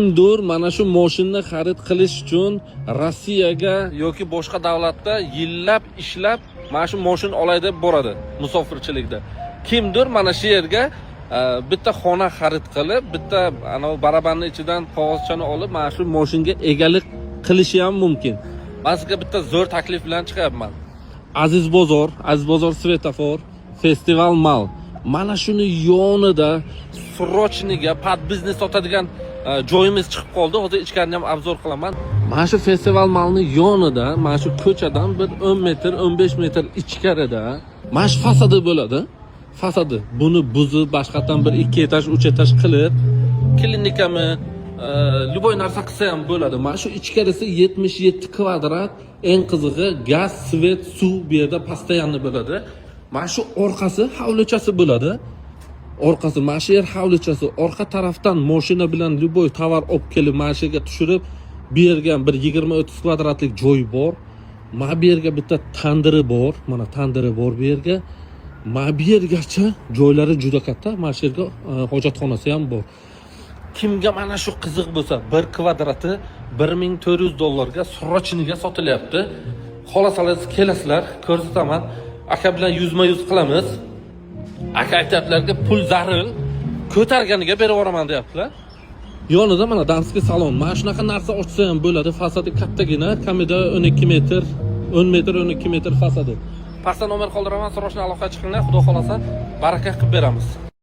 Kimdir mana shu mashinani xarid qilish uchun Rossiyaga yoki boshqa davlatda yillab ishlab mana shu mashina olay deb boradi musofirchilikda. Kimdir mana shu yerga bitta xona xarid qilib, bitta barabanning ichidan qog'ozchani olib, mana shu mashinaga egalik qilishi ham mumkin. Men sizga bitta zo'r taklif bilan chiqyapman. Aziz bozor svetofor, festival mal. Mana shuni yonida srochniga pad biznes sotadigan joyimiz chiqib qoldi. Hozir ichkarini ham obzor qilaman. Mana shu festival malning yonida, mana shu ko'chadan bir 10 metr, 15 metr ichkarida mana shu fasadi bo'ladi. Fasadi. Buni buzib, boshqatdan bir 2 etaj, 3 etaj qilib, klinikami, любой narsa qilsa ham bo'ladi. Mana shu ichkarisi 77 kvadrat, eng qizig'i gaz, svet, suv bu yerda постоянно bo'ladi. Mana shu orqasi hovlichasi bo'ladi. Orqasi mana shu yer hovlichasi, orqa tarafdan mashina bilan любой tovar olib kelib mana shu yerga tushirib, bu yerga bir 20-30 kvadratlik joy bor. Mana bu yerga bitta tandiri bor. Mana tandiri bor bu yerga. Mana bu yergacha joylari juda katta. Mana shu yerga hojatxonasi ham bor. Kimga mana shu qiziq bo'lsa, 1 kvadrati $1400 ga srochniga sotilyapti. Xolasangiz kelasizlar, ko'rsataman. Aka bilan yuzma-yuz qilamiz. Aka aytayaptilarga pul zaril, ko'targaniga berib yuboraman deyaptilar. Yonida mana danskiy salon. Mana shunaqa narsa ochsa ham bo'ladi. Fasadi kattagina, kamida 12 metr, 10 metr, 12 metr fasadi. Pastda nomer qoldiraman, srochni aloqaga chiqinglar, xudo xolasa baraka qilib beramiz.